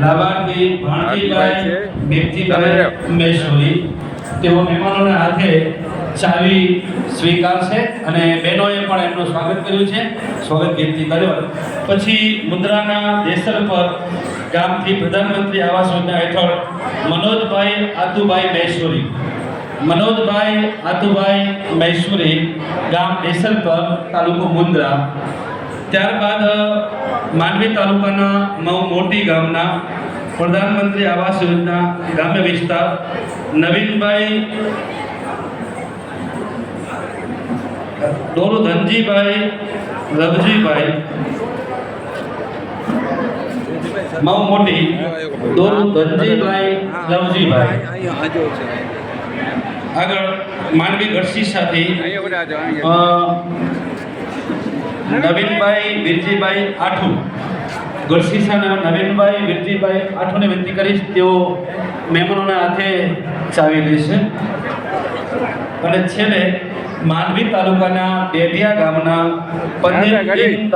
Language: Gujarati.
લાભાર્થી ભાણજીભાઈ મેઘજીભાઈ મહેશ્વરી તેઓ મહેમાનોના હાથે ચાવી સ્વીકારશે અને બહેનોએ પણ એમનું સ્વાગત કર્યું છે. સ્વાગત ગીતથી કર્યો. પછી મુદ્રાના દેસર પર ગામથી પ્રધાનમંત્રી આવાસ યોજના હેઠળ મનોજભાઈ આતુભાઈ મહેશ્વરી મહેશ્વરી ગામ દેસરપર તાલુકો મુન્દ્રા. ત્યારબાદ માંડવી તાલુકાના મઉ મોટી ગામના પ્રધાનમંત્રી આવાસ યોજના ગ્રામ્ય વિસ્તાર નવીનભાઈ દોરો ધનજીભાઈ રવજીભાઈ મઉ મોટી દોરો ધનજીભાઈ લવજીભાઈ. આગળ માંડવી ગઢસીસાથી નવીનભાઈ વીરજીભાઈ આઠુ. ગઢસીસાના નવીનભાઈ વીરજીભાઈ આઠુને વિનંતી કરીશ તેઓ મહેમાનોના હાથે ચાવી લેશે. અને છેલ્લે માંડવી તાલુકાના ડેડિયા ગામના પંડિત